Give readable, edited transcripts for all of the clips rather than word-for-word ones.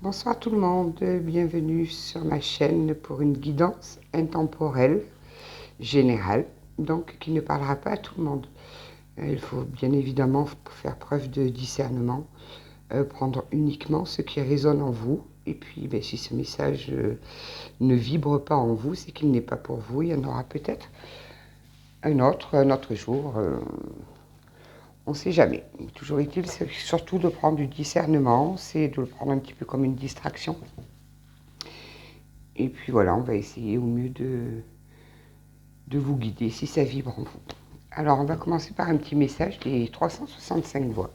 Bonsoir tout le monde, bienvenue sur ma chaîne pour une guidance intemporelle générale, donc qui ne parlera pas à tout le monde. Il faut bien évidemment faire preuve de discernement, prendre uniquement ce qui résonne en vous, et puis si ce message ne vibre pas en vous, c'est qu'il n'est pas pour vous. Il y en aura peut-être un autre jour. On ne sait jamais. Toujours est-il, c'est surtout de prendre du discernement, c'est de le prendre un petit peu comme une distraction. Et puis voilà, on va essayer au mieux de vous guider si ça vibre en vous. Alors on va commencer par un petit message des 365 voix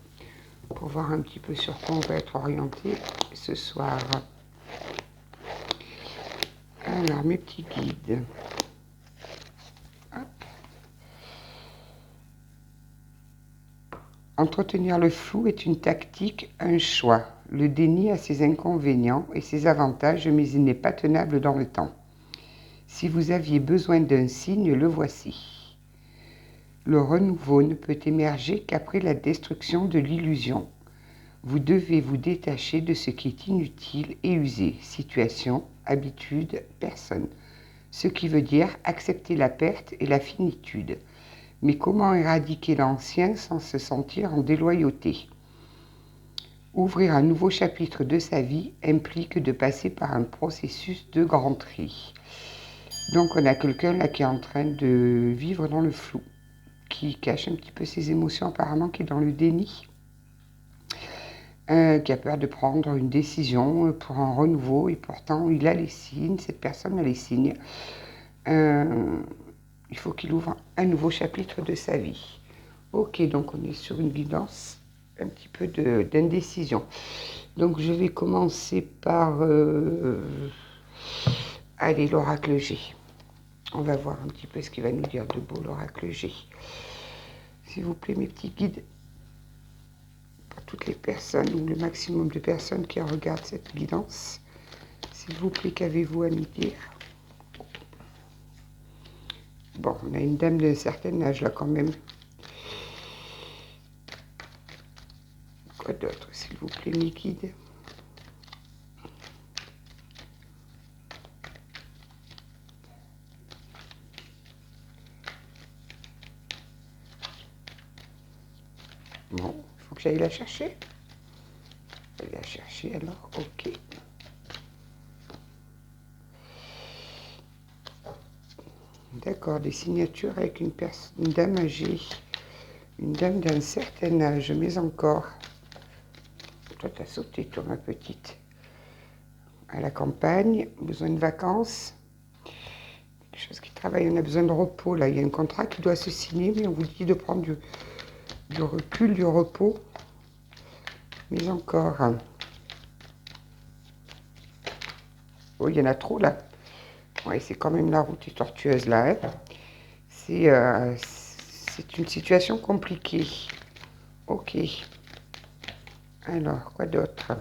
pour voir un petit peu sur quoi on va être orienté ce soir. Alors mes petits guides. Hop. Entretenir le flou est une tactique, un choix. Le déni a ses inconvénients et ses avantages, mais il n'est pas tenable dans le temps. Si vous aviez besoin d'un signe, le voici. Le renouveau ne peut émerger qu'après la destruction de l'illusion. Vous devez vous détacher de ce qui est inutile et usé, situation, habitude, personne. Ce qui veut dire accepter la perte et la finitude. Mais comment éradiquer l'ancien sans se sentir en déloyauté ? Ouvrir un nouveau chapitre de sa vie implique de passer par un processus de grand tri. Donc on a quelqu'un là qui est en train de vivre dans le flou, qui cache un petit peu ses émotions apparemment, qui est dans le déni, qui a peur de prendre une décision pour un renouveau, et pourtant il a les signes, cette personne a les signes. Il faut qu'il ouvre un nouveau chapitre de sa vie. Ok, donc on est sur une guidance un petit peu d'indécision. Donc je vais commencer par allez, l'oracle G. On va voir un petit peu ce qu'il va nous dire de beau, l'oracle G. S'il vous plaît, mes petits guides, pour toutes les personnes, ou le maximum de personnes qui regardent cette guidance, s'il vous plaît, qu'avez-vous à nous dire ? Bon, on a une dame d'un certain âge là quand même. Quoi d'autre, s'il vous plaît, mes guides ? Bon, il faut que j'aille la chercher. Je vais la chercher alors, ok. D'accord, des signatures avec une dame âgée. Une dame d'un certain âge, mais encore. Toi, t'as sauté, toi, ma petite. À la campagne, besoin de vacances. Quelque chose qui travaille, on a besoin de repos. Là, il y a un contrat qui doit se signer, mais on vous dit de prendre du recul, du repos. Mais encore. Oh, il y en a trop, là. Oui, c'est quand même la route est tortueuse, là. Hein. C'est une situation compliquée. Ok. Alors, quoi d'autre ?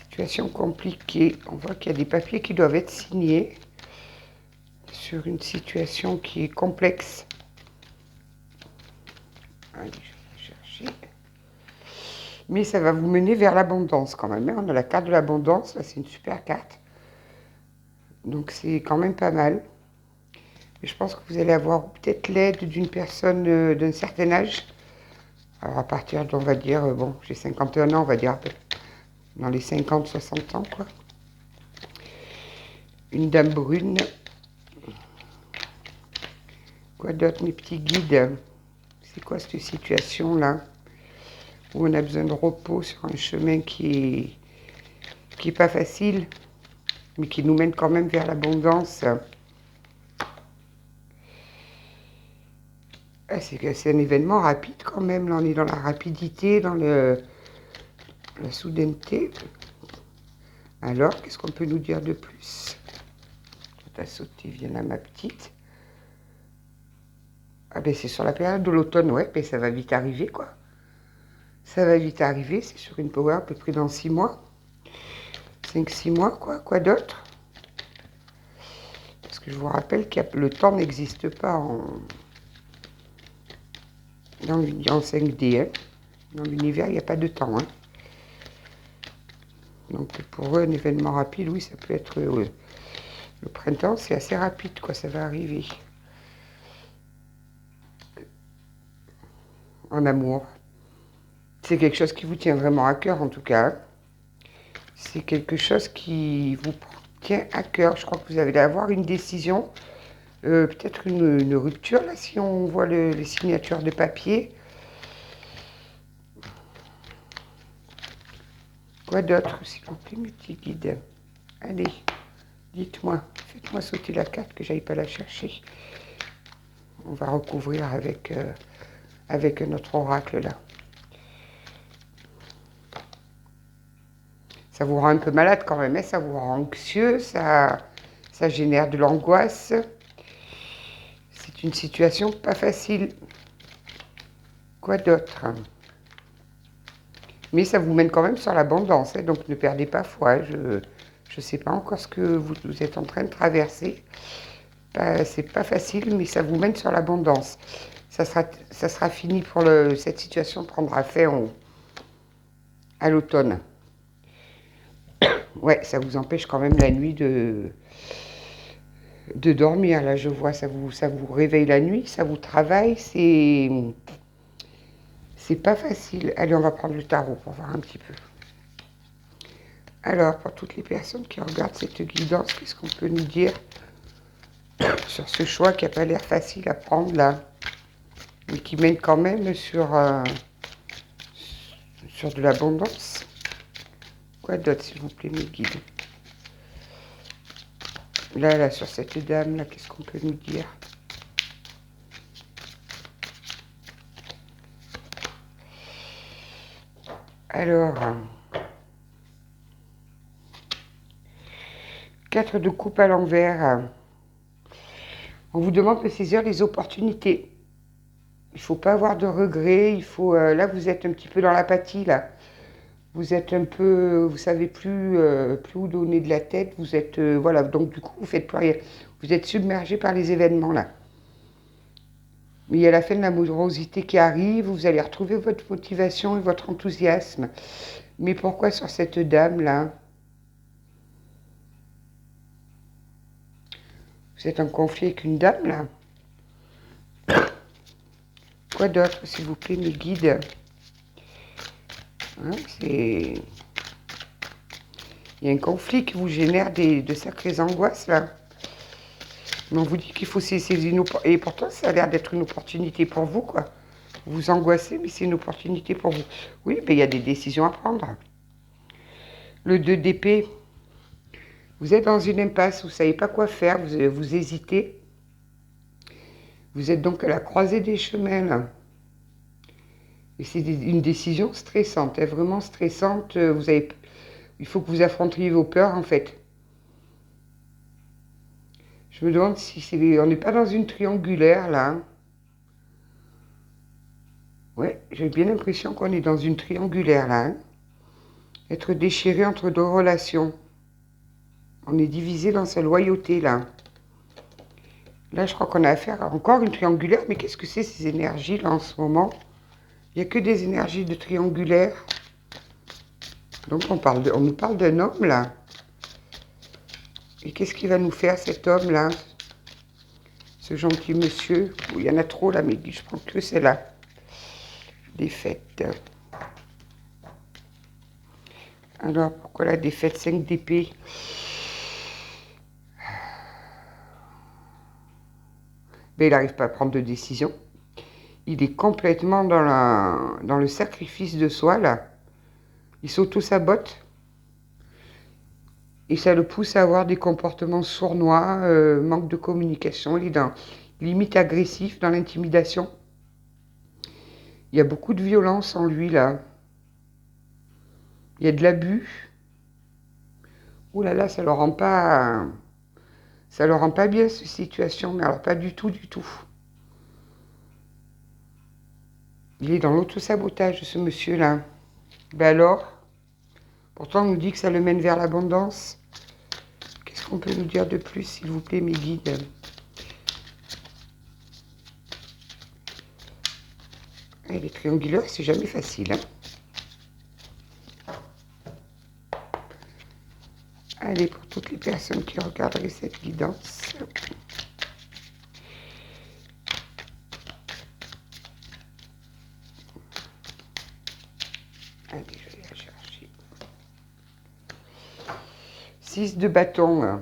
Situation compliquée. On voit qu'il y a des papiers qui doivent être signés sur une situation qui est complexe. Allez, je vais chercher. Mais ça va vous mener vers l'abondance quand même. On a la carte de l'abondance. Là, c'est une super carte. Donc, c'est quand même pas mal. Mais je pense que vous allez avoir peut-être l'aide d'une personne d'un certain âge. Alors, à partir on va dire, bon, j'ai 51 ans, on va dire dans les 50-60 ans, quoi. Une dame brune. Quoi d'autre, mes petits guides ? C'est quoi cette situation-là où on a besoin de repos sur un chemin qui est pas facile, mais qui nous mène quand même vers l'abondance. Ah, c'est un événement rapide quand même, là on est dans la rapidité, dans la soudaineté. Alors, qu'est-ce qu'on peut nous dire de plus ? T'as sauté, viens là ma petite. Ah ben c'est sur la période de l'automne, ouais, ben ça va vite arriver quoi. Ça va vite arriver, c'est sur une power à peu près dans 6 mois. 5-6 mois quoi, quoi d'autre ? Parce que je vous rappelle que le temps n'existe pas en 5D. Hein. Dans l'univers, il n'y a pas de temps. Hein. Donc pour eux, un événement rapide, oui, ça peut être... le printemps, c'est assez rapide, quoi, ça va arriver. En amour. C'est quelque chose qui vous tient vraiment à cœur, en tout cas. C'est quelque chose qui vous tient à cœur. Je crois que vous allez avoir une décision, peut-être une rupture, là, si on voit les signatures de papier. Quoi d'autre, s'il vous plaît, mes petits guides? Allez, dites-moi, faites-moi sauter la carte que j'aille pas la chercher. On va recouvrir avec notre oracle, là. Ça vous rend un peu malade quand même, hein, ça vous rend anxieux, ça génère de l'angoisse. C'est une situation pas facile. Quoi d'autre? Mais ça vous mène quand même sur l'abondance, hein, donc ne perdez pas foi. Je ne sais pas encore ce que vous êtes en train de traverser. C'est pas facile, mais ça vous mène sur l'abondance. Ça sera fini pour cette situation prendra fin à l'automne. Ouais, ça vous empêche quand même la nuit de dormir. Là, je vois, ça vous réveille la nuit, ça vous travaille, c'est pas facile. Allez, on va prendre le tarot pour voir un petit peu. Alors, pour toutes les personnes qui regardent cette guidance, qu'est-ce qu'on peut nous dire sur ce choix qui n'a pas l'air facile à prendre là, mais qui mène quand même sur de l'abondance? Quoi d'autre, s'il vous plaît, mes guides? Là, sur cette dame, là, qu'est-ce qu'on peut nous dire? Alors, 4 de coupe à l'envers. On vous demande de saisir les opportunités. Il ne faut pas avoir de regrets. Il faut, là, vous êtes un petit peu dans l'apathie, là. Vous êtes un peu, vous savez plus où donner de la tête. Vous êtes, voilà, donc du coup, vous faites plus rien. Vous êtes submergé par les événements, là. Mais il y a la fin de l'amorosité qui arrive. Vous allez retrouver votre motivation et votre enthousiasme. Mais pourquoi sur cette dame-là? Vous êtes en conflit avec une dame, là? Quoi d'autre, s'il vous plaît, mes guides? Hein, il y a un conflit qui vous génère de sacrées angoisses, là. Mais on vous dit qu'il faut saisir une opportunité. Et pourtant, ça a l'air d'être une opportunité pour vous, quoi. Vous vous angoissez, mais c'est une opportunité pour vous. Oui, mais il y a des décisions à prendre. Le 2 d'épée. Vous êtes dans une impasse, vous ne savez pas quoi faire, vous hésitez. Vous êtes donc à la croisée des chemins, là. Et c'est une décision stressante, hein, vraiment stressante. Il faut que vous affrontiez vos peurs, en fait. Je me demande si on n'est pas dans une triangulaire, là. Hein. Ouais, j'ai bien l'impression qu'on est dans une triangulaire, là. Hein. Être déchiré entre deux relations. On est divisé dans sa loyauté, là. Là, je crois qu'on a affaire à encore une triangulaire. Mais qu'est-ce que c'est, ces énergies, là, en ce moment? Il n'y a que des énergies de triangulaire. Donc, on nous parle d'un homme, là. Et qu'est-ce qu'il va nous faire, cet homme-là? Ce gentil monsieur. Oh, il y en a trop, là, mais je prends que celle-là. Défaite. Alors, pourquoi la défaite? 5 d'épée. Ben, il n'arrive pas à prendre de décision. Il est complètement dans le sacrifice de soi, là. Il s'auto-sabote. Et ça le pousse à avoir des comportements sournois, manque de communication. Il est limite agressif, dans l'intimidation. Il y a beaucoup de violence en lui, là. Il y a de l'abus. Ouh là là, ça ne le rend pas bien, cette situation. Mais alors, pas du tout, du tout. Il est dans l'auto-sabotage, ce monsieur-là. Ben alors, pourtant, on nous dit que ça le mène vers l'abondance. Qu'est-ce qu'on peut nous dire de plus, s'il vous plaît, mes guides? Et les triangulaires, c'est jamais facile. Hein. Allez, pour toutes les personnes qui regarderaient cette guidance. Allez, je vais la chercher. 6 de bâton.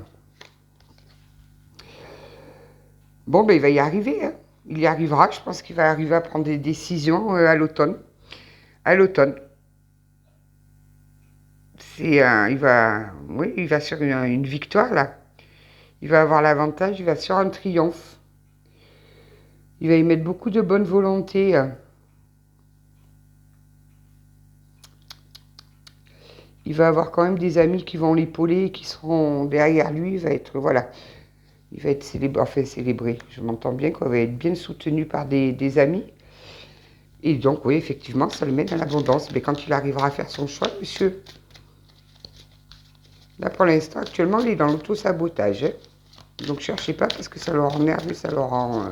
Bon, ben, il va y arriver. Hein. Il y arrivera. Je pense qu'il va arriver à prendre des décisions à l'automne. À l'automne. Il va sur une victoire, là. Il va avoir l'avantage, il va sur un triomphe. Il va y mettre beaucoup de bonne volonté. Il va avoir quand même des amis qui vont l'épauler, qui seront derrière lui. Il va être, voilà, il va être célébré, enfin célébré. Je m'entends bien qu'il va être bien soutenu par des amis. Et donc, oui, effectivement, ça le met dans l'abondance. Mais quand il arrivera à faire son choix, monsieur, là, pour l'instant, actuellement, il est dans l'auto-sabotage. Hein. Donc, cherchez pas parce que ça le rend nerveux, ça le rend...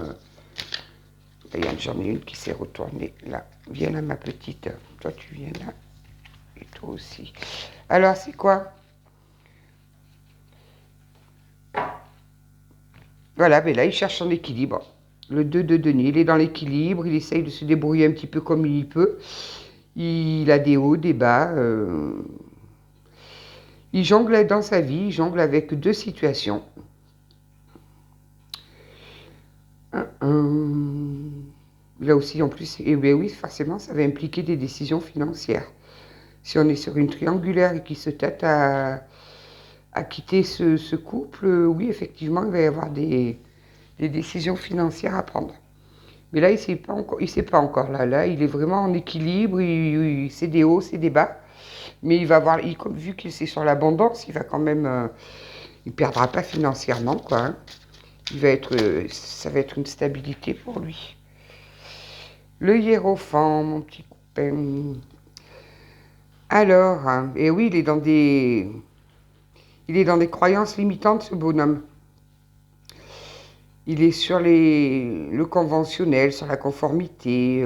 J'en ai une qui s'est retournée là. Viens là, ma petite. Toi, tu viens là. Et toi aussi. Alors, c'est quoi? Voilà, mais là, il cherche son équilibre. Le 2 de denier, il est dans l'équilibre. Il essaye de se débrouiller un petit peu comme il peut. Il a des hauts, des bas. Il jongle dans sa vie. Il jongle avec 2 situations. Là aussi, en plus, et bien oui, forcément, ça va impliquer des décisions financières. Si on est sur une triangulaire et qu'il se tâte à quitter ce couple, oui, effectivement, il va y avoir des décisions financières à prendre. Mais là, il ne sait pas encore. Là, il est vraiment en équilibre, c'est des hauts, c'est des bas. Mais il va avoir, vu qu'il c'est sur l'abondance, il va quand même, il ne perdra pas financièrement, quoi. Hein. Ça va être une stabilité pour lui. Le hiérophant, mon petit copain. Alors, hein, et oui, il est dans des croyances limitantes, ce bonhomme. Il est sur le conventionnel, sur la conformité.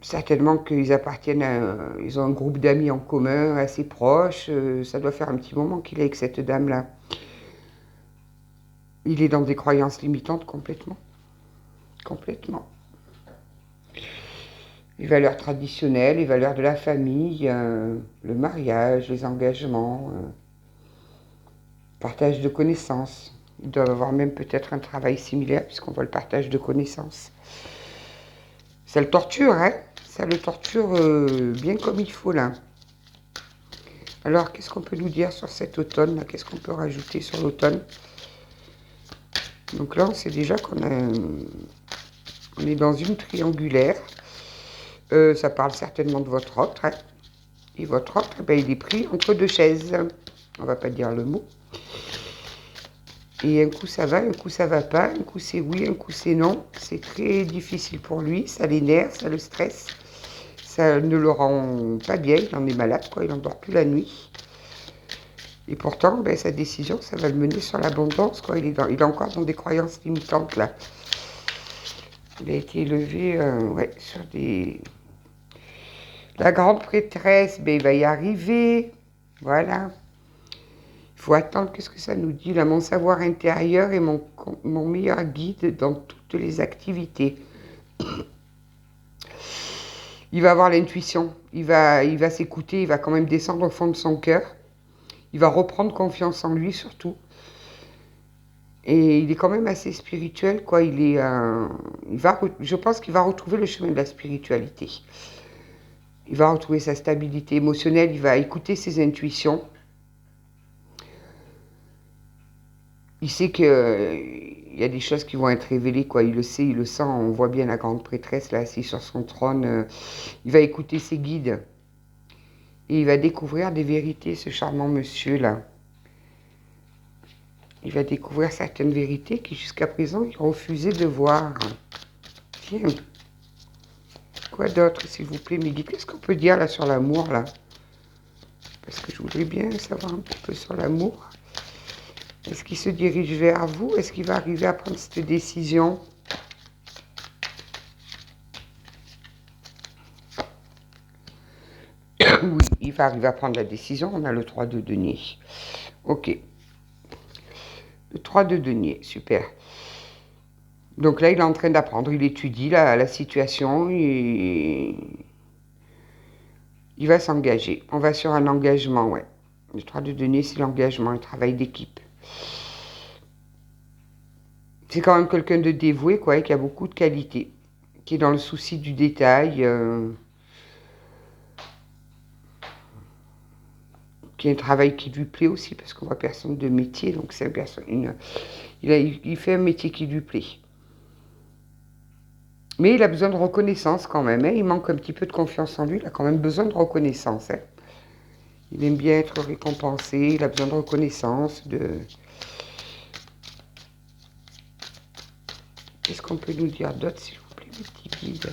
Certainement qu'ils appartiennent ils ont un groupe d'amis en commun assez proche. Ça doit faire un petit moment qu'il est avec cette dame-là. Il est dans des croyances limitantes complètement. Complètement. Les valeurs traditionnelles, les valeurs de la famille, le mariage, les engagements, partage de connaissances. Ils doivent avoir même peut-être un travail similaire puisqu'on voit le partage de connaissances. Ça le torture, hein? Ça le torture bien comme il faut, là. Alors, qu'est-ce qu'on peut nous dire sur cet automne, là? Qu'est-ce qu'on peut rajouter sur l'automne? Donc là, on sait déjà qu'on est dans une triangulaire. Ça parle certainement de votre autre. Hein. Et votre autre, ben, il est pris entre 2 chaises. On va pas dire le mot. Et un coup ça va, un coup ça va pas. Un coup c'est oui, un coup c'est non. C'est très difficile pour lui. Ça l'énerve, ça le stresse. Ça ne le rend pas bien. Il en est malade, quoi. Il n'endort plus la nuit. Et pourtant, ben, sa décision, ça va le mener sur l'abondance, quoi. Il est encore dans des croyances limitantes, là. Il a été élevé sur des... La grande prêtresse, ben, il va y arriver. Voilà. Il faut attendre, qu'est-ce que ça nous dit là? Mon savoir intérieur est mon meilleur guide dans toutes les activités. Il va avoir l'intuition. Il va s'écouter. Il va quand même descendre au fond de son cœur. Il va reprendre confiance en lui, surtout. Et il est quand même assez spirituel, quoi. Je pense qu'il va retrouver le chemin de la spiritualité. Il va retrouver sa stabilité émotionnelle. Il va écouter ses intuitions. Il sait qu'il y a des choses qui vont être révélées, quoi. Il le sait, il le sent. On voit bien la grande prêtresse, là, assise sur son trône. Il va écouter ses guides. Et il va découvrir des vérités, ce charmant monsieur-là. Il va découvrir certaines vérités qui, jusqu'à présent, il refusait de voir. Tiens. Quoi d'autre, s'il vous plaît, mes guides? Qu'est-ce qu'on peut dire, là, sur l'amour, là? Parce que je voudrais bien savoir un petit peu sur l'amour. Est-ce qu'il se dirige vers vous? Est-ce qu'il va arriver à prendre cette décision? va arriver à prendre la décision. On a le 3 de denier. Ok. Le 3 de denier, super. Donc là, il est en train d'apprendre, il étudie la situation, et il va s'engager. On va sur un engagement, ouais. Le 3 de denier, c'est l'engagement, le travail d'équipe. C'est quand même quelqu'un de dévoué, quoi, et qui a beaucoup de qualités, qui est dans le souci du détail, qui a un travail qui lui plaît aussi, parce qu'on voit personne de métier, donc c'est il fait un métier qui lui plaît. Mais il a besoin de reconnaissance quand même, hein. Il manque un petit peu de confiance en lui, il a quand même besoin de reconnaissance, hein. Il aime bien être récompensé, il a besoin de reconnaissance, Qu'est-ce qu'on peut nous dire d'autre, s'il vous plaît, mes petits guides?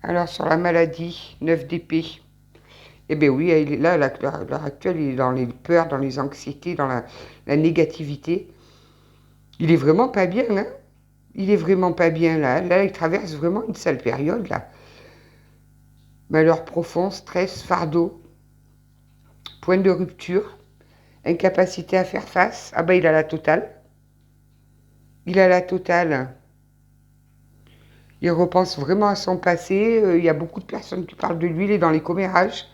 Alors, sur la maladie, 9 d'épée. Eh bien oui, il est là, à l'heure actuelle, il est dans les peurs, dans les anxiétés, dans la négativité. Il est vraiment pas bien, hein. Il est vraiment pas bien, là. Là, il traverse vraiment une sale période, là. Malheur profond, stress, fardeau, point de rupture, incapacité à faire face. Ah ben, il a la totale. Il a la totale. Il repense vraiment à son passé. Il y a beaucoup de personnes qui parlent de lui. Il est dans les commérages.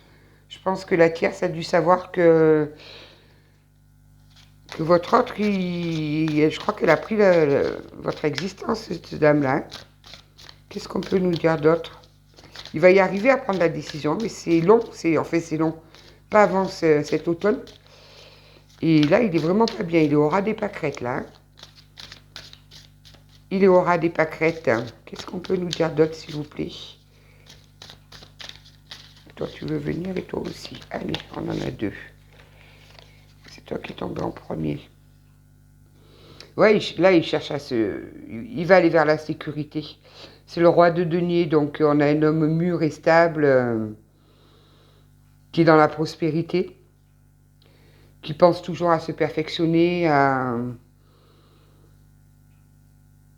Je pense que la tierce a dû savoir que votre autre, je crois qu'elle a pris votre existence, cette dame-là. Hein. Qu'est-ce qu'on peut nous dire d'autre? Il va y arriver à prendre la décision, mais c'est long. En fait, c'est long. Pas avant cet automne. Et là, il est vraiment pas bien. Il est au ras des pâquerettes, là. Hein. Il est au ras des pâquerettes. Hein. Qu'est-ce qu'on peut nous dire d'autre, s'il vous plaît? Toi, tu veux venir, et toi aussi. Allez, on en a deux. C'est toi qui es tombé en premier. Ouais, là, il cherche il va aller vers la sécurité. C'est le roi de denier, donc on a un homme mûr et stable qui est dans la prospérité, qui pense toujours à se perfectionner.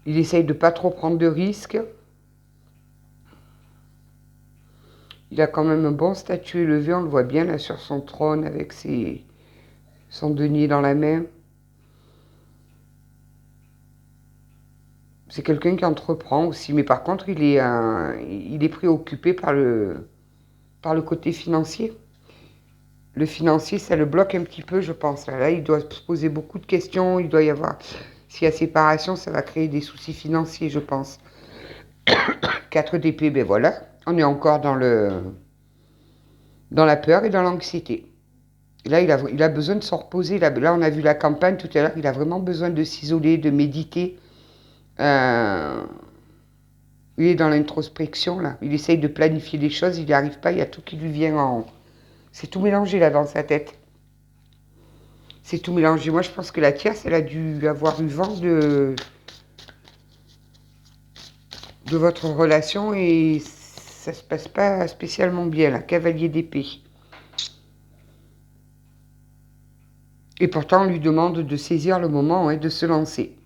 Il essaye de pas trop prendre de risques. Il a quand même un bon statut élevé, on le voit bien là sur son trône avec son denier dans la main. C'est quelqu'un qui entreprend aussi, mais par contre, il est préoccupé par le côté financier. Le financier, ça le bloque un petit peu, je pense. Là, il doit se poser beaucoup de questions. Il doit y avoir... S'il y a séparation, ça va créer des soucis financiers, je pense. 4 d'épée, ben voilà. On est encore dans la peur et dans l'anxiété. Là, il a besoin de se reposer. Là, on a vu la campagne tout à l'heure. Il a vraiment besoin de s'isoler, de méditer. Il est dans l'introspection, là. Il essaye de planifier les choses. Il n'y arrive pas. Il y a tout qui lui vient en... C'est tout mélangé, là, dans sa tête. C'est tout mélangé. Moi, je pense que la tierce, elle a dû avoir eu vent de votre relation et ça se passe pas spécialement bien, là. Cavalier d'épée. Et pourtant, on lui demande de saisir le moment, hein, de se lancer.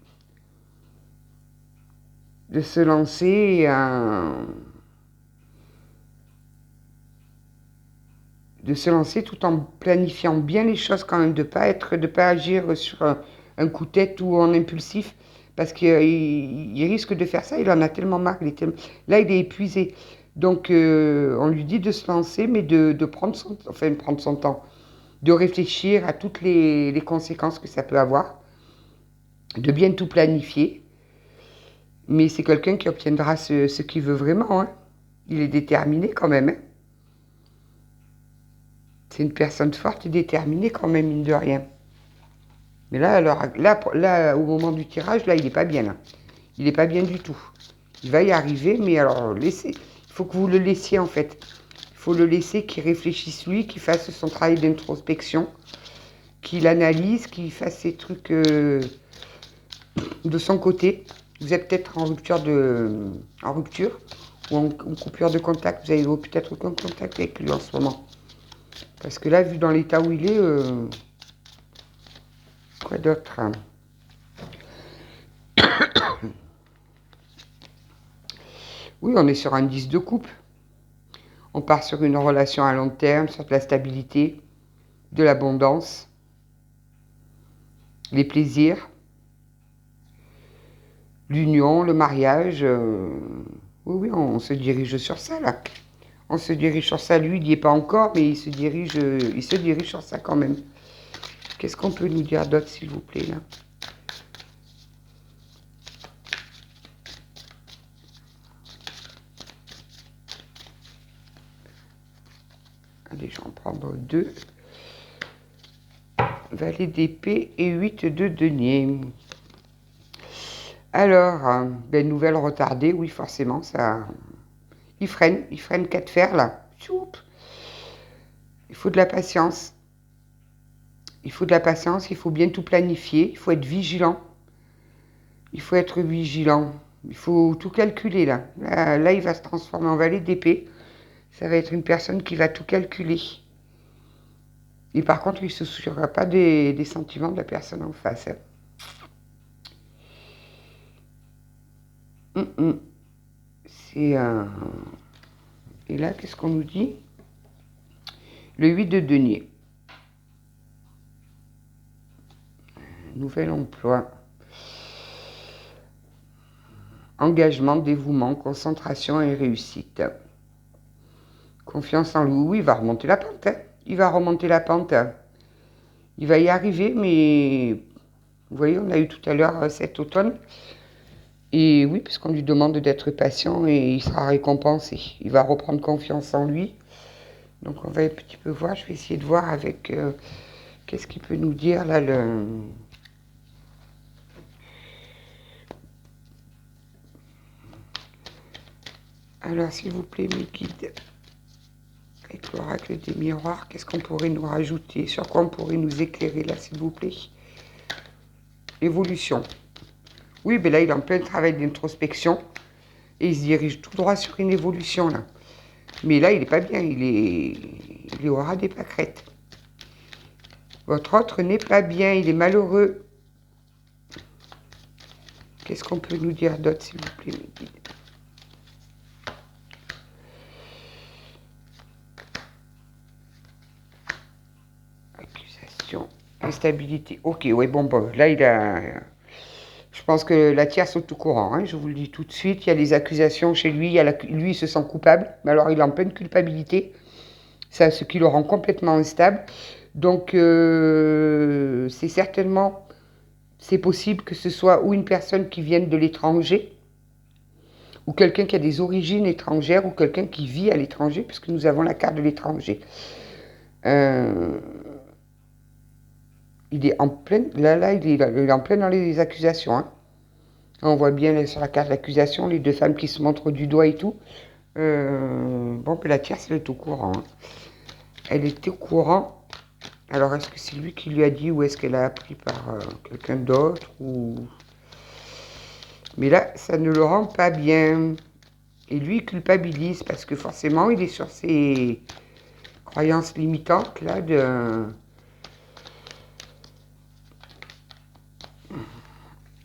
De se lancer tout en planifiant bien les choses quand même, de pas agir sur un coup de tête ou en impulsif, parce qu'il risque de faire ça, il en a tellement marre, là il est épuisé. Donc on lui dit de se lancer, mais de prendre son temps, de réfléchir à toutes les conséquences que ça peut avoir, de bien tout planifier. Mais c'est quelqu'un qui obtiendra ce qu'il veut vraiment. Hein. Il est déterminé quand même. Hein. C'est une personne forte et déterminée quand même, mine de rien. Mais là, alors, là, au moment du tirage, là, il n'est pas bien. Là. Il n'est pas bien du tout. Il va y arriver, mais alors, il faut que vous le laissiez, en fait. Il faut le laisser qu'il réfléchisse lui, qu'il fasse son travail d'introspection, qu'il analyse, qu'il fasse ses trucs de son côté. Vous êtes peut-être en rupture ou en coupure de contact. Vous avez peut-être aucun contact avec lui en ce moment. Parce que là, vu dans l'état où il est, quoi d'autre? Oui, on est sur un 10 de coupe. On part sur une relation à long terme, sur de la stabilité, de l'abondance, les plaisirs, l'union, le mariage. Oui, on se dirige sur ça, là. On se dirige sur ça. Lui, il n'y est pas encore, mais il se dirige sur ça quand même. Qu'est-ce qu'on peut nous dire d'autre, s'il vous plaît, là? Allez, je vais en prendre 2. Valet d'épée et 8 de denier. Alors, nouvelle retardée, oui, forcément, ça... Il freine 4 fers, là. Choup. Il faut de la patience. Il faut de la patience, il faut bien tout planifier, il faut être vigilant. Il faut être vigilant. Il faut tout calculer, là. Là, il va se transformer en valet d'épée. Ça va être une personne qui va tout calculer. Et par contre, il ne se souciera pas des sentiments de la personne en face. C'est un... Et là, qu'est-ce qu'on nous dit? Le 8 de denier. Nouvel emploi. Engagement, dévouement, concentration et réussite. Confiance en lui. Oui, il va remonter la pente. Il va remonter la pente. Il va y arriver, mais... Vous voyez, on a eu tout à l'heure cet automne. Et oui, puisqu'on lui demande d'être patient et il sera récompensé. Il va reprendre confiance en lui. Donc on va un petit peu voir. Je vais essayer de voir avec... qu'est-ce qu'il peut nous dire là, le... Alors, s'il vous plaît, mes guides, avec l'oracle des miroirs, qu'est-ce qu'on pourrait nous rajouter? Sur quoi on pourrait nous éclairer, là, s'il vous plaît? Évolution. Oui, mais là, il est en plein travail d'introspection. Et il se dirige tout droit sur une évolution, là. Mais là, il n'est pas bien. Il est au ras des pâquerettes. Votre autre n'est pas bien. Il est malheureux. Qu'est-ce qu'on peut nous dire d'autre, s'il vous plaît, mes guides? Instabilité. Ok, ouais, bon, là, il a... Je pense que la tierce est au courant, hein, je vous le dis tout de suite. Il y a les accusations chez lui, lui, il se sent coupable, mais alors il est en pleine culpabilité. C'est ce qui le rend complètement instable. Donc, c'est certainement... C'est possible que ce soit ou une personne qui vienne de l'étranger, ou quelqu'un qui a des origines étrangères, ou quelqu'un qui vit à l'étranger, puisque nous avons la carte de l'étranger. Il est en plein, là, il est en plein dans les accusations. Hein. On voit bien sur la carte d'accusation les deux femmes qui se montrent du doigt et tout. Bon, la tierce, elle est au courant. Hein. Elle était au courant. Alors, est-ce que c'est lui qui lui a dit ou est-ce qu'elle a appris par quelqu'un d'autre ou... Mais là, ça ne le rend pas bien. Et lui, il culpabilise parce que forcément, il est sur ses croyances limitantes, là, de...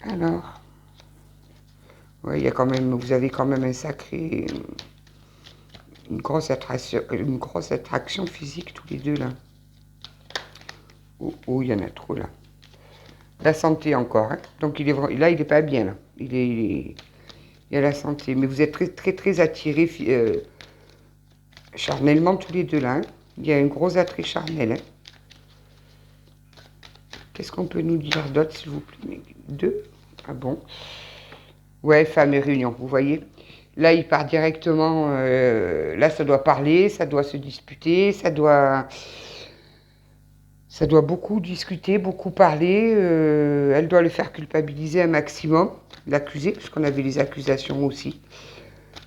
Alors, ouais, il y a quand même, vous avez quand même un sacré, une grosse attraction physique tous les deux là. Oh, il y en a trop là. La santé encore, hein. Donc là, il est pas bien là. Il y a la santé, mais vous êtes très très très attirés charnellement tous les deux là. Hein. Il y a un gros attrait charnel. Hein. Qu'est-ce qu'on peut nous dire d'autre, s'il vous plaît? 2. Ah bon? Ouais, femme et réunion, vous voyez. Là, il part directement. Là, ça doit parler, ça doit se disputer, ça doit beaucoup discuter, beaucoup parler. Elle doit le faire culpabiliser un maximum, l'accuser, puisqu'on avait les accusations aussi.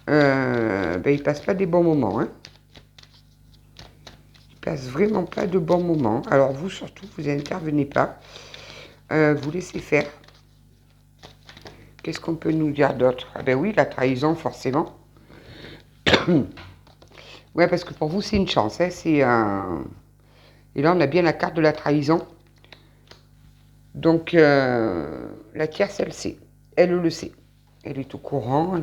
Il passe pas des bons moments. Hein. Il passe vraiment pas de bons moments. Alors vous, surtout, vous n'intervenez pas. Vous laissez faire. Qu'est-ce qu'on peut nous dire d'autre? Ah ben oui, la trahison, forcément. Ouais, parce que pour vous, c'est une chance. Hein, c'est un... Et là, on a bien la carte de la trahison. Donc, la tierce, elle sait. Elle le sait. Elle est au courant.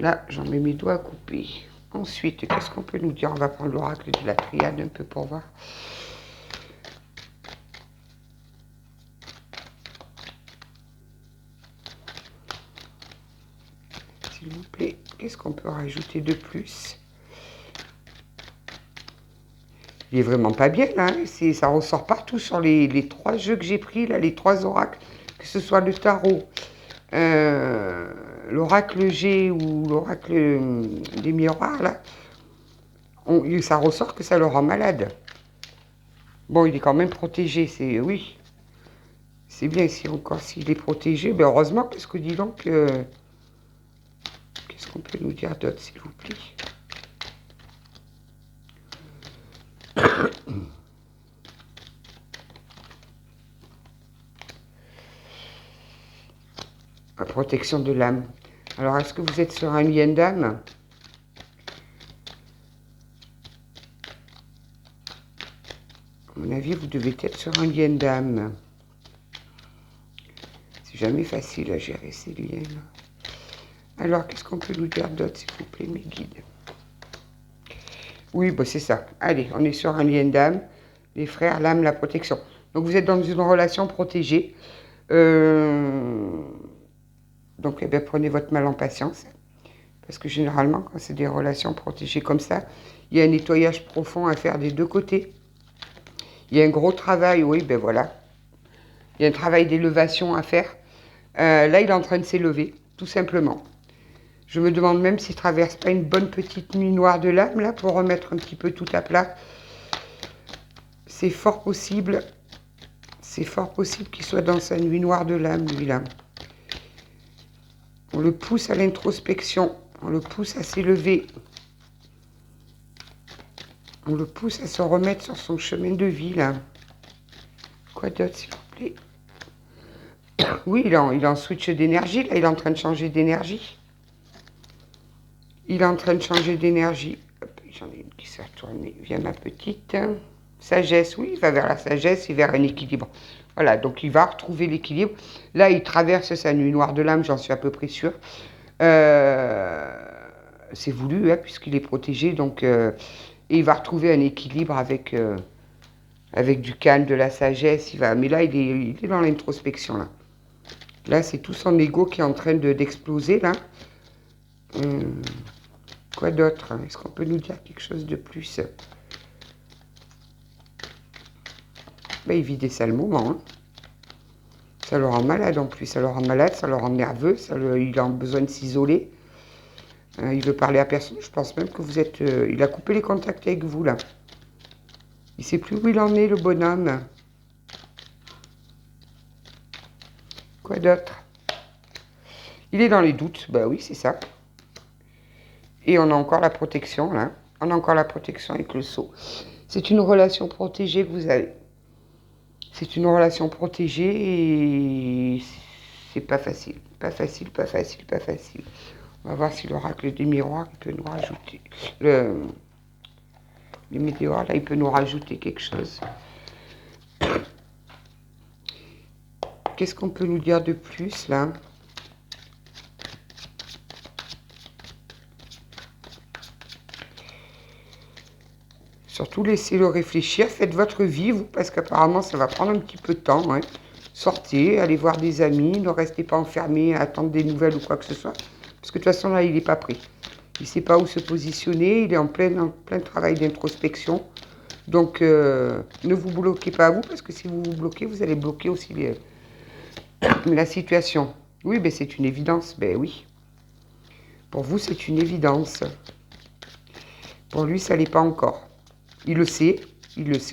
Là, j'en mets mes doigts à couper. Ensuite, qu'est-ce qu'on peut nous dire? On va prendre l'oracle de la triade un peu pour voir. S'il vous plaît, qu'est-ce qu'on peut rajouter de plus? Il est vraiment pas bien, là. Hein, ça ressort partout sur les 3 jeux que j'ai pris, là, les 3 oracles. Que ce soit le tarot, l'oracle G ou l'oracle des miroirs, là. Ça ressort que ça le rend malade. Bon, il est quand même protégé, c'est... Oui. C'est bien, si encore s'il est protégé. Ben heureusement, parce que dis donc... Qu'est-ce qu'on peut nous dire d'autre, s'il vous plaît? La protection de l'âme. Alors, est-ce que vous êtes sur un lien d'âme? À mon avis, vous devez être sur un lien d'âme. C'est jamais facile à gérer ces liens-là. Alors, qu'est-ce qu'on peut nous dire d'autre, s'il vous plaît, mes guides? Oui, bah c'est ça. Allez, on est sur un lien d'âme. Les frères, l'âme, la protection. Donc, vous êtes dans une relation protégée. Donc, eh bien, prenez votre mal en patience. Parce que généralement, quand c'est des relations protégées comme ça, il y a un nettoyage profond à faire des 2 côtés. Il y a un gros travail, oui, ben voilà. Il y a un travail d'élévation à faire. Là, il est en train de s'élever, tout simplement. Je me demande même s'il ne traverse pas une bonne petite nuit noire de l'âme, là, pour remettre un petit peu tout à plat. C'est fort possible. C'est fort possible qu'il soit dans sa nuit noire de l'âme, lui, là. On le pousse à l'introspection. On le pousse à s'élever. On le pousse à se remettre sur son chemin de vie, là. Quoi d'autre, s'il vous plaît? Oui, il est en switch d'énergie, là. Il est en train de changer d'énergie. Il est en train de changer d'énergie. J'en ai une qui s'est retournée. Viens, ma petite. Sagesse, oui, il va vers la sagesse et vers un équilibre. Voilà, donc il va retrouver l'équilibre. Là, il traverse sa nuit noire de l'âme, j'en suis à peu près sûre. C'est voulu, hein, puisqu'il est protégé. Donc, et il va retrouver un équilibre avec du calme, de la sagesse. Mais là, il est dans l'introspection, là. Là, c'est tout son ego qui est en train d'exploser, là. Quoi d'autre? Est-ce qu'on peut nous dire quelque chose de plus? Ben, il vit des sales moments. Hein. Ça le rend malade en plus. Ça le rend malade, ça le rend nerveux. Il a besoin de s'isoler. Il veut parler à personne. Je pense même que vous êtes... il a coupé les contacts avec vous, là. Il ne sait plus où il en est, le bonhomme. Quoi d'autre? Il est dans les doutes. Ben oui, c'est ça. Et on a encore la protection, là. On a encore la protection avec le sceau. C'est une relation protégée que vous avez. C'est une relation protégée et c'est pas facile. Pas facile, pas facile, pas facile. On va voir si l'oracle des miroirs il peut nous rajouter. Le météore, là, il peut nous rajouter quelque chose. Qu'est-ce qu'on peut nous dire de plus, là? Surtout, laissez-le réfléchir. Faites votre vie, vous, parce qu'apparemment, ça va prendre un petit peu de temps. Hein. Sortez, allez voir des amis. Ne restez pas enfermés à attendre des nouvelles ou quoi que ce soit. Parce que de toute façon, là, il n'est pas pris. Il ne sait pas où se positionner. Il est en plein travail d'introspection. Donc, ne vous bloquez pas à vous, parce que si vous vous bloquez, vous allez bloquer aussi la situation. Oui, ben, c'est une évidence. Ben oui. Pour vous, c'est une évidence. Pour lui, ça ne l'est pas encore. Il le sait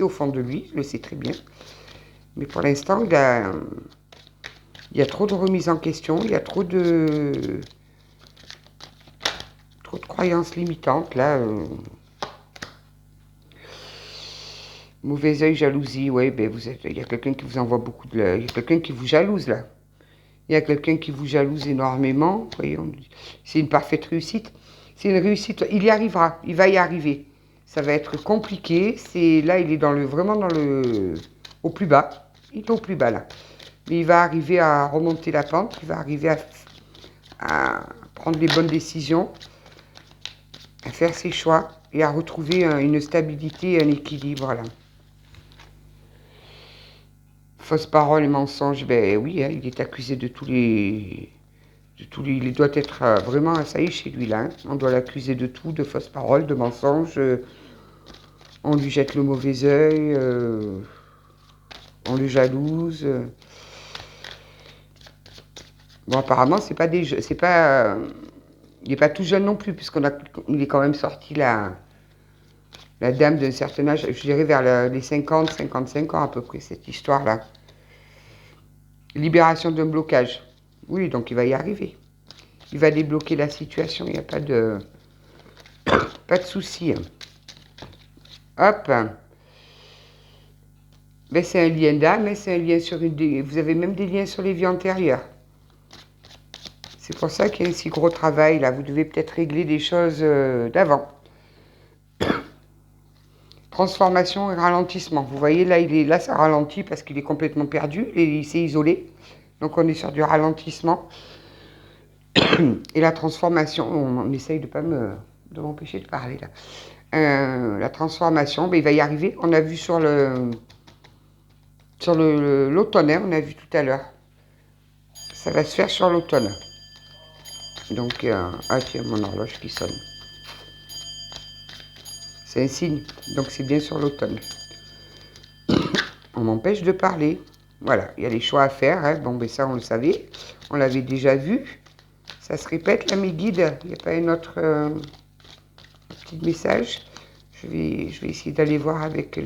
au fond de lui, il le sait très bien. Mais pour l'instant, il y a trop de remises en question, il y a trop de croyances limitantes, là. Mauvais œil, jalousie, ouais, ben il y a quelqu'un qui vous envoie beaucoup il y a quelqu'un qui vous jalouse, là. Il y a quelqu'un qui vous jalouse énormément. C'est une parfaite réussite. C'est une réussite, il y arrivera, il va y arriver. Ça va être compliqué. Là, il est vraiment au plus bas. Il est au plus bas, là. Mais il va arriver à remonter la pente. Il va arriver à prendre les bonnes décisions, à faire ses choix et à retrouver une stabilité, un équilibre là. Fausse parole et mensonge, ben oui, hein, il est accusé de tous les... il doit être vraiment, ça y est, chez lui là. Hein. On doit l'accuser de tout, de fausses paroles, de mensonges. On lui jette le mauvais œil. On le jalouse. Bon, apparemment, c'est pas des jeux, c'est pas... il n'est pas tout jeune non plus, il est quand même sorti la dame d'un certain âge, je dirais vers les 50, 55 ans à peu près, cette histoire-là. Libération d'un blocage. Oui, donc il va y arriver. Il va débloquer la situation, il n'y a pas de souci. Hop. Ben, c'est un lien d'âme, hein, c'est un lien sur une... Vous avez même des liens sur les vies antérieures. C'est pour ça qu'il y a un si gros travail, là. Vous devez peut-être régler des choses d'avant. Transformation et ralentissement. Vous voyez, là, ça ralentit parce qu'il est complètement perdu. Il s'est isolé. Donc, on est sur du ralentissement. Et la transformation, on essaye de pas de m'empêcher de parler, là. La transformation, ben, il va y arriver. On a vu sur l'automne, hein, on a vu tout à l'heure. Ça va se faire sur l'automne. Donc, ah tiens, mon horloge qui sonne. C'est un signe, donc c'est bien sur l'automne. On m'empêche de parler. Voilà, il y a les choix à faire. Hein. Bon, ben ça, on le savait. On l'avait déjà vu. Ça se répète, là, mes guides. Il n'y a pas un autre petit message. Je vais essayer d'aller voir avec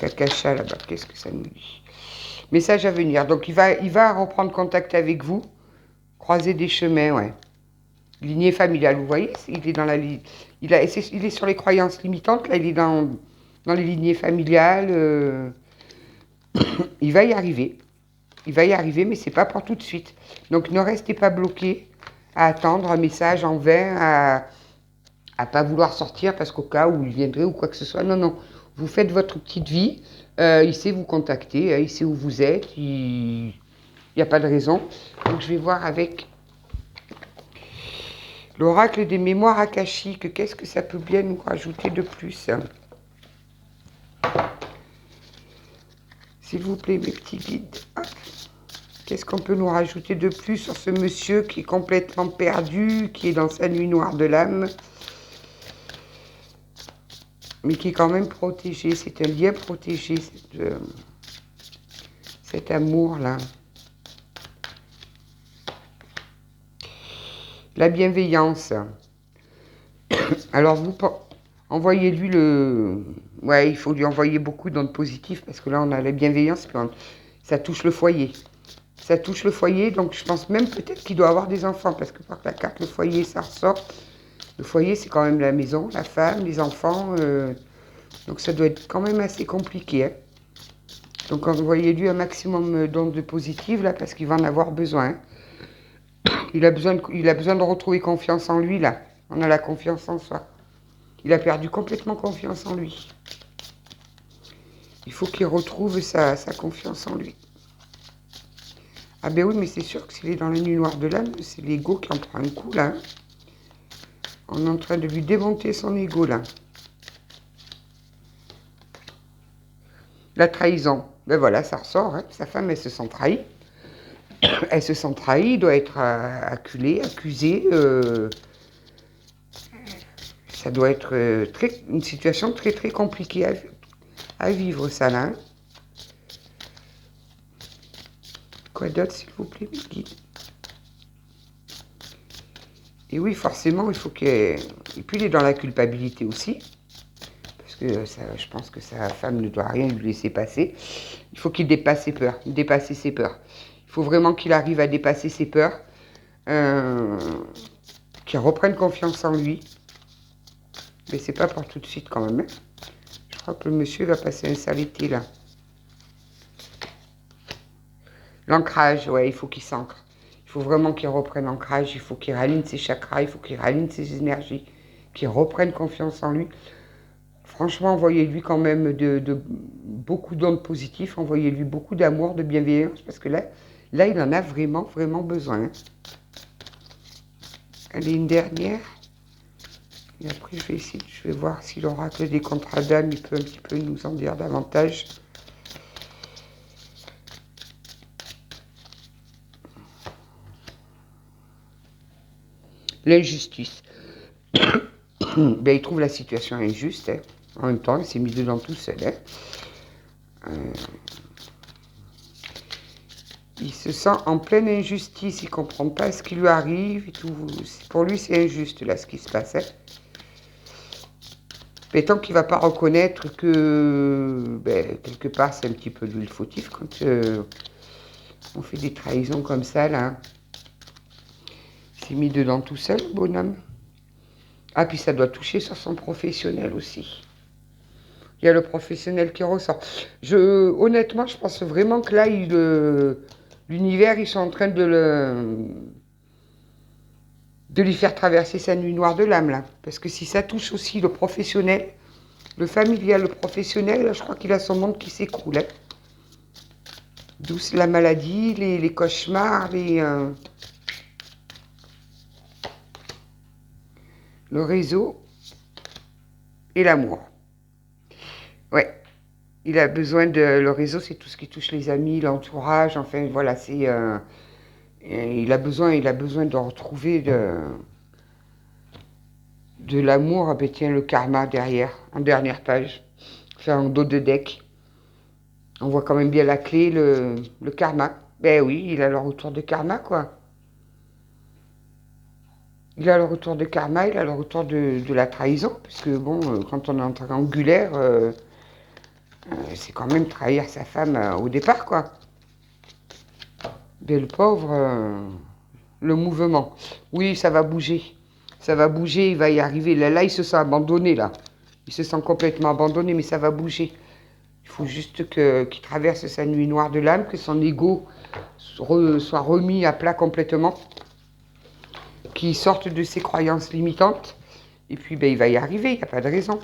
Akasha, là-bas. Qu'est-ce que ça nous dit? Message à venir. Donc, il va reprendre contact avec vous. Croiser des chemins, ouais. Lignée familiale, vous voyez, il est dans la il est sur les croyances limitantes, là, il est dans les lignées familiales. Il va y arriver. Il va y arriver, mais c'est pas pour tout de suite. Donc ne restez pas bloqués à attendre un message en vain, à pas vouloir sortir parce qu'au cas où il viendrait ou quoi que ce soit. Non, non. Vous faites votre petite vie. Il sait vous contacter, il sait où vous êtes. Il n'y a pas de raison. Donc je vais voir avec l'oracle des mémoires akashiques, qu'est-ce que ça peut bien nous rajouter de plus? S'il vous plaît, mes petits guides. Qu'est-ce qu'on peut nous rajouter de plus sur ce monsieur qui est complètement perdu, qui est dans sa nuit noire de l'âme, mais qui est quand même protégé? C'est un lien protégé, cet amour-là. La bienveillance. Alors, vous envoyez-lui ouais, il faut lui envoyer beaucoup d'ondes positives parce que là, on a la bienveillance, puis ça touche le foyer. Ça touche le foyer, donc je pense même peut-être qu'il doit avoir des enfants parce que par la carte, le foyer, ça ressort. Le foyer, c'est quand même la maison, la femme, les enfants. Donc, ça doit être quand même assez compliqué. Hein. Donc, envoyez-lui un maximum d'ondes positives là parce qu'il va en avoir besoin. Il a besoin de retrouver confiance en lui, là. On a la confiance en soi. Il a perdu complètement confiance en lui. Il faut qu'il retrouve sa confiance en lui. Ah ben oui, mais c'est sûr que s'il est dans la nuit noire de l'âme, c'est l'ego qui en prend un coup, là. On est en train de lui démonter son ego, là. La trahison. Ben voilà, ça ressort. Hein. Sa femme, elle se sent trahie. Elle se sent trahie, doit être acculée, accusée. Ça doit être une situation très très compliquée à vivre, ça là. Quoi d'autre, s'il vous plaît, mes guides? Et oui, forcément, il faut qu'il... Et puis, il est dans la culpabilité aussi. Parce que je pense que sa femme ne doit rien lui laisser passer. Il faut qu'il dépasse ses peurs. Dépasser ses peurs. Il faut vraiment qu'il arrive à dépasser ses peurs. Qu'il reprenne confiance en lui. Mais c'est pas pour tout de suite quand même. Hein. Je crois que le monsieur va passer un sale été là. L'ancrage, ouais, il faut qu'il s'ancre. Il faut vraiment qu'il reprenne l'ancrage. Il faut qu'il raligne ses chakras. Il faut qu'il raligne ses énergies. Qu'il reprenne confiance en lui. Franchement, envoyez-lui quand même beaucoup d'ondes positives. Envoyez-lui beaucoup d'amour, de bienveillance. Parce que là, il en a vraiment, vraiment besoin. Hein. Allez, une dernière. Et après, je vais voir si l'oracle des contrats d'âme, il peut un petit peu nous en dire davantage. L'injustice. Ben, il trouve la situation injuste. Hein. En même temps, il s'est mis dedans tout seul. Hein. Il se sent en pleine injustice. Il ne comprend pas ce qui lui arrive. Et tout. Pour lui, c'est injuste, là, ce qui se passe. Hein. Mais tant qu'il ne va pas reconnaître que, ben, quelque part, c'est un petit peu de l'huile fautive quand on fait des trahisons comme ça, là. Il s'est mis dedans tout seul, bonhomme. Ah, puis ça doit toucher sur son professionnel aussi. Il y a le professionnel qui ressort. Honnêtement, je pense vraiment que là, l'univers, ils sont en train de lui faire traverser sa nuit noire de l'âme, là. Parce que si ça touche aussi le professionnel, le familial, le professionnel, là, je crois qu'il a son monde qui s'écroule. Hein. D'où la maladie, les cauchemars, le réseau et l'amour. Ouais. Il a besoin de... Le réseau, c'est tout ce qui touche les amis, l'entourage, enfin, voilà, c'est... il a besoin de retrouver de l'amour. Ah ben tiens, le karma derrière, en dernière page. Enfin, en dos de deck. On voit quand même bien la clé, le karma. Ben oui, il a le retour de karma, quoi. Il a le retour de karma, il a le retour de la trahison. Parce que, bon, quand on est en triangulaire... c'est quand même trahir sa femme au départ, quoi. Mais le pauvre, le mouvement. Oui, ça va bouger. Ça va bouger, il va y arriver. Là, il se sent abandonné, là. Il se sent complètement abandonné, mais ça va bouger. Il faut juste qu'il traverse sa nuit noire de l'âme, que son ego soit remis à plat complètement, qu'il sorte de ses croyances limitantes. Et puis, ben, il va y arriver, il n'y a pas de raison.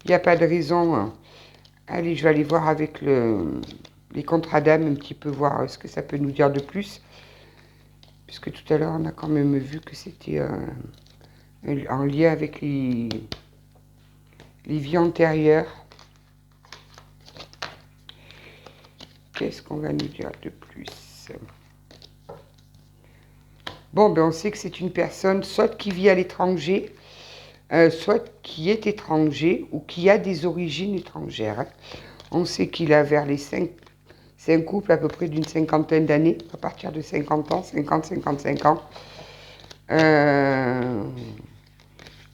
Il n'y a pas de raison. Hein. Allez, je vais aller voir avec les contrats d'âme, un petit peu voir ce que ça peut nous dire de plus. Puisque tout à l'heure, on a quand même vu que c'était en lien avec les vies antérieures. Qu'est-ce qu'on va nous dire de plus? Bon, ben on sait que c'est une personne soit qui vit à l'étranger, soit qui est étranger ou qui a des origines étrangères. Hein. On sait qu'il a vers les 5... C'est un couple à peu près d'une cinquantaine d'années, à partir de 50 ans, 50-55 ans.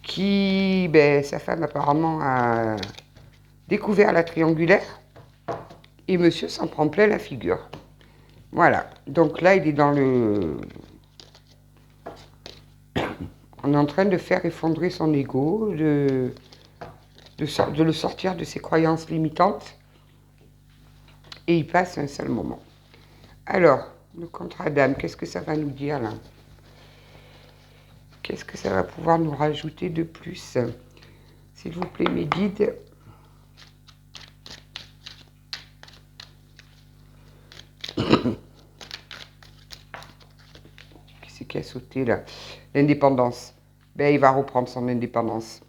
Qui, ben, sa femme apparemment a découvert la triangulaire. Et monsieur s'en prend plein la figure. Voilà. Donc là, il est dans le... On est en train de faire effondrer son ego, de le sortir de ses croyances limitantes. Et il passe un seul moment. Alors, le contrat d'âme, qu'est-ce que ça va nous dire là? Qu'est-ce que ça va pouvoir nous rajouter de plus? S'il vous plaît, mes guides. Qu'est-ce qui a sauté là? L'indépendance. Ben, il va reprendre son indépendance.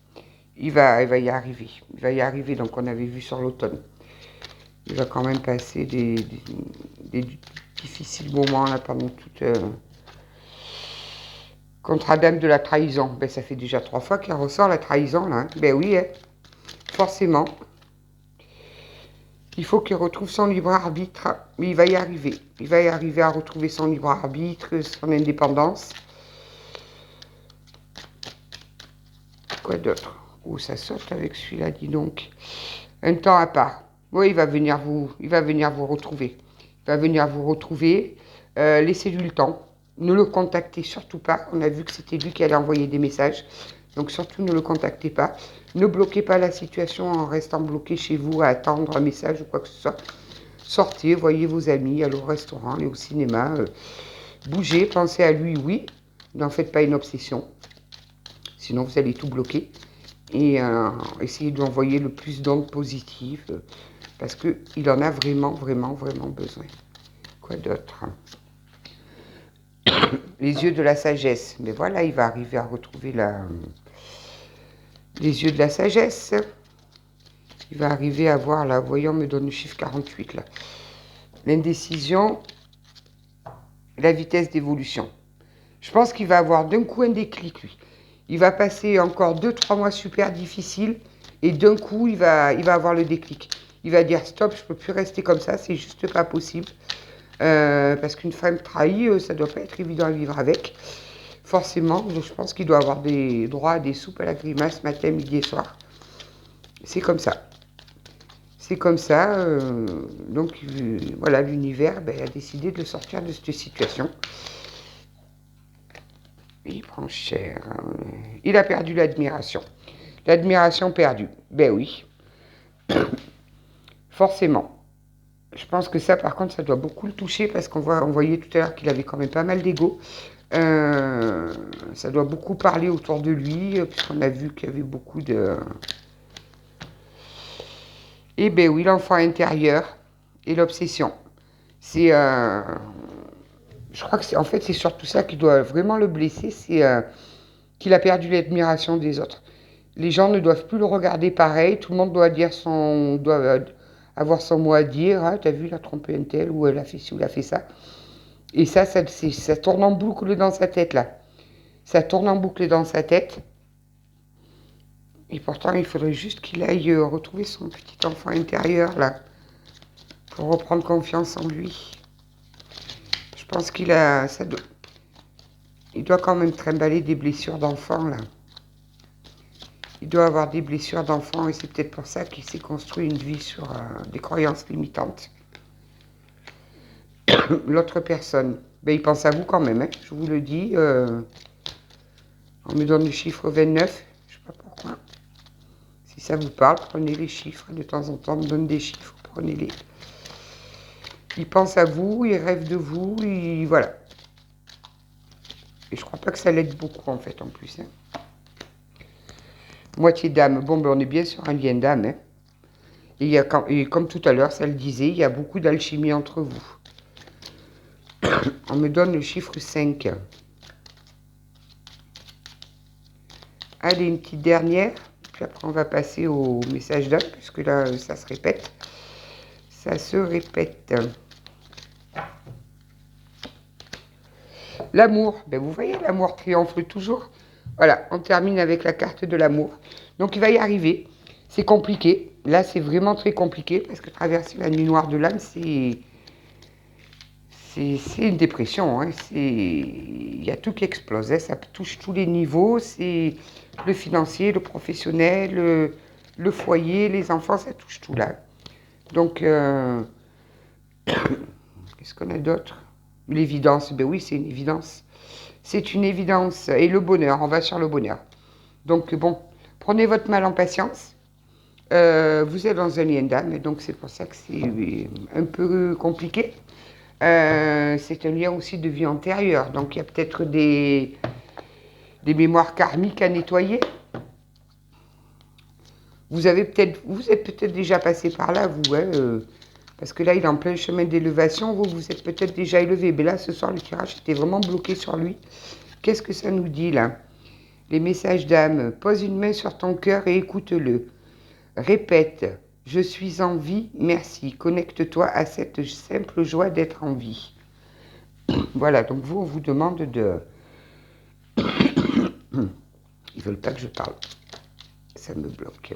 Il va y arriver. Il va y arriver, donc on avait vu sur l'automne. Il va quand même passer des difficiles moments là pendant toute... Contrat d'âme de la trahison. Ben, ça fait déjà 3 fois qu'il ressort la trahison, là. Hein. Ben oui, hein. Forcément. Il faut qu'il retrouve son libre arbitre. Mais il va y arriver. Il va y arriver à retrouver son libre arbitre, son indépendance. Quoi d'autre? Oh, ça saute avec celui-là, dis donc. Un temps à part. Oui, il va venir vous retrouver. Il va venir vous retrouver. Laissez-lui le temps. Ne le contactez surtout pas. On a vu que c'était lui qui allait envoyer des messages. Donc surtout, ne le contactez pas. Ne bloquez pas la situation en restant bloqué chez vous à attendre un message ou quoi que ce soit. Sortez, voyez vos amis, allez au restaurant, allez au cinéma. Bougez, pensez à lui, oui. N'en faites pas une obsession. Sinon, vous allez tout bloquer. Et essayez de lui envoyer le plus d'ondes positives. Parce qu'il en a vraiment, vraiment, vraiment besoin. Quoi d'autre? les yeux de la sagesse. Mais voilà, il va arriver à retrouver les yeux de la sagesse. Il va arriver à voir, là, voyons, me donne le chiffre 48, là. L'indécision, la vitesse d'évolution. Je pense qu'il va avoir d'un coup un déclic, lui. Il va passer encore 2-3 mois super difficiles et d'un coup, il va avoir le déclic. Il va dire stop, je ne peux plus rester comme ça, c'est juste pas possible. Parce qu'une femme trahie, ça ne doit pas être évident à vivre avec. Forcément, je pense qu'il doit avoir des droits à des soupes à la grimace matin, midi et soir. C'est comme ça. C'est comme ça. Donc voilà, l'univers a décidé de le sortir de cette situation. Il prend cher. Il a perdu l'admiration. L'admiration perdue. Ben oui. Forcément. Je pense que ça, par contre, ça doit beaucoup le toucher parce on voyait tout à l'heure qu'il avait quand même pas mal d'ego. Ça doit beaucoup parler autour de lui, puisqu'on a vu qu'il y avait beaucoup de... Eh ben oui, l'enfant intérieur et l'obsession. C'est... je crois que c'est, en fait, c'est surtout ça qui doit vraiment le blesser, c'est qu'il a perdu l'admiration des autres. Les gens ne doivent plus le regarder pareil, tout le monde doit avoir son mot à dire. Ah, t'as vu, il a trompé un tel, ou elle a fait ci, ou elle a fait ça. Et ça tourne en boucle dans sa tête, là. Ça tourne en boucle dans sa tête. Et pourtant, il faudrait juste qu'il aille retrouver son petit enfant intérieur, là, pour reprendre confiance en lui. Je pense il doit quand même trimballer des blessures d'enfant, là. Il doit avoir des blessures d'enfant et c'est peut-être pour ça qu'il s'est construit une vie sur des croyances limitantes. L'autre personne, il pense à vous quand même, hein, je vous le dis. On me donne le chiffre 29, je ne sais pas pourquoi. Si ça vous parle, prenez les chiffres. De temps en temps, on me donne des chiffres, prenez-les. Il pense à vous, il rêve de vous, voilà. Et je crois pas que ça l'aide beaucoup, en fait, en plus. Hein. Moitié d'âme. Bon, on est bien sur un lien d'âme. Hein. Et comme tout à l'heure, ça le disait, il y a beaucoup d'alchimie entre vous. On me donne le chiffre 5. Allez, une petite dernière. Puis après, on va passer au message d'âme, puisque là, ça se répète. Ça se répète. L'amour. Vous voyez, l'amour triomphe toujours. Voilà, on termine avec la carte de l'amour. Donc, il va y arriver. C'est compliqué. Là, c'est vraiment très compliqué, parce que traverser la nuit noire de l'âme, c'est une dépression. Hein. Il y a tout qui explose. Hein. Ça touche tous les niveaux. C'est le financier, le professionnel, le foyer, les enfants, ça touche tout là. Donc, qu'est-ce qu'on a d'autre? L'évidence, oui, c'est une évidence. C'est une évidence. Et le bonheur, on va sur le bonheur. Donc, bon, prenez votre mal en patience. Vous êtes dans un lien d'âme, donc c'est pour ça que c'est un peu compliqué. C'est un lien aussi de vie antérieure. Donc, il y a peut-être des mémoires karmiques à nettoyer. Vous êtes peut-être déjà passé par là, vous, hein, parce que là, il est en plein chemin d'élévation. Vous êtes peut-être déjà élevé. Mais là, ce soir, le tirage était vraiment bloqué sur lui. Qu'est-ce que ça nous dit, là? Les messages d'âme. Pose une main sur ton cœur et écoute-le. Répète. Je suis en vie, merci. Connecte-toi à cette simple joie d'être en vie. Voilà, donc on vous demande de... Ils veulent pas que je parle. Ça me bloque.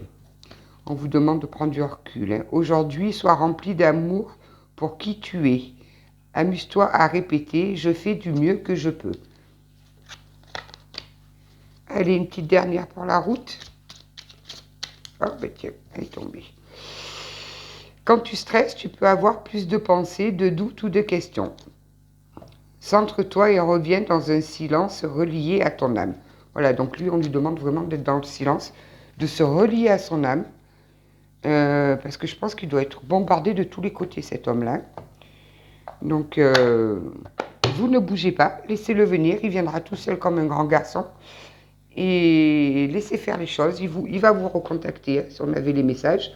On vous demande de prendre du recul. Hein. Aujourd'hui, sois rempli d'amour pour qui tu es. Amuse-toi à répéter, je fais du mieux que je peux. Allez, une petite dernière pour la route. Oh, tiens, elle est tombée. Quand tu stresses, tu peux avoir plus de pensées, de doutes ou de questions. Centre-toi et reviens dans un silence relié à ton âme. Voilà, donc lui, on lui demande vraiment d'être dans le silence, de se relier à son âme, parce que je pense qu'il doit être bombardé de tous les côtés, cet homme-là. Donc, vous ne bougez pas, laissez-le venir, il viendra tout seul comme un grand garçon, et laissez faire les choses, il va vous recontacter, hein, si on avait les messages.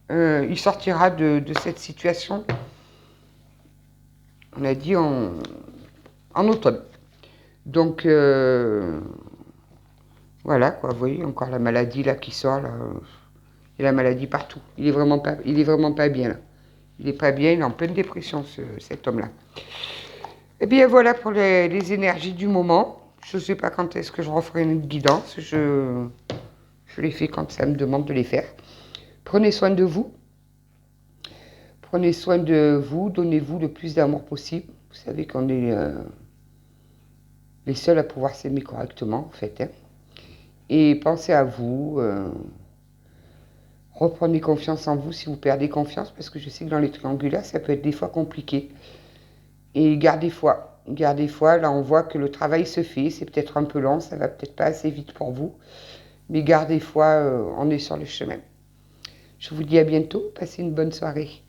Il sortira de cette situation, on a dit en automne. Donc, voilà, quoi. Vous voyez, encore la maladie, là, qui sort, là. Il y a la maladie partout. Il est vraiment pas bien, là. Il est pas bien, il est en pleine dépression, cet homme-là. Eh bien, voilà pour les énergies du moment. Je ne sais pas quand est-ce que je referai une guidance. Je les fais quand ça me demande de les faire. Prenez soin de vous. Prenez soin de vous. Donnez-vous le plus d'amour possible. Vous savez qu'on est les seuls à pouvoir s'aimer correctement, en fait. Hein. Et pensez à vous. Reprenez confiance en vous si vous perdez confiance, parce que je sais que dans les triangulaires, ça peut être des fois compliqué. Et gardez foi. Gardez foi. Là, on voit que le travail se fait. C'est peut-être un peu lent. Ça va peut-être pas assez vite pour vous. Mais gardez foi. On est sur le chemin. Je vous dis à bientôt. Passez une bonne soirée.